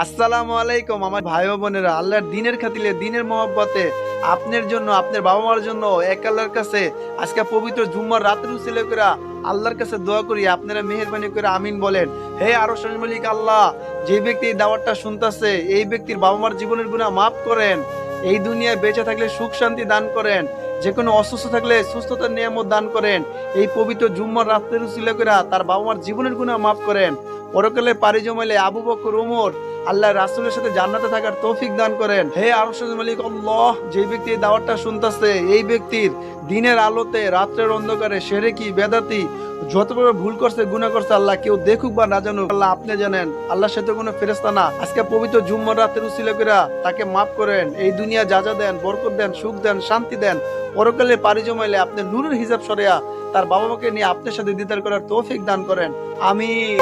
আসসালামু আলাইকুম আমার ভাই ও বোনেরা, আল্লাহর দিনের খাতিরে দিনের মহব্বতে আপনার জন্য আপনার বাবা মার জন্য এক আল্লাহর কাছে আজকে পবিত্র জুম্মার রাতের উসিলা করে আল্লাহর কাছে দোয়া করি। আপনারা মেহেরবানি করে আমিন বলেন। হে আরশের মালিক আল্লাহ, যে ব্যক্তি এই দাওয়াতটা শুনতেছে এই ব্যক্তির বাবা মার জীবনের গুনাহ মাফ করেন। এই দুনিয়ায় বেঁচে থাকলে সুখ শান্তি দান করেন, যে কোনো অসুস্থ থাকলে সুস্থতার নিয়ামত দান করেন। এই পবিত্র জুম্মার রাতের উসিলা করে তার বাবা মার জীবনের গুনাহ মাফ করেন। পরকালে পাড়ি জমাইলে আবু বকর ওমর আল্লাহ রাসূলের সাথে জান্নাতে থাকার তৌফিক দান করেন। হে আরশের মালিক আল্লাহ, যে ব্যক্তি এই দাওয়াতটা শুনতেছে এই ব্যক্তির দিনের আলোতে রাত্রের অন্ধকারে শিরকি বেদাতি যত বড় ভুল করছে গুনাহ করছে আল্লাহ কেউ দেখুক বা না জানুক আল্লাহ আপনি জানেন। আল্লাহ সে তো কোনো ফেরেশতা না। আজকে পবিত্র জুম্মার রাতের উসিলা করে তাকে মাফ করেন। এই দুনিয়া যা যা দেন, বরকত দেন, সুখ দেন, শান্তি দেন, পরকালে পাড়ি জমাইলে আপনি নূরের হিসাব সরিয়া তার বাবা মাকে নিয়ে আপনার সাথে দিদার করার তৌফিক দান করেন। আমিন।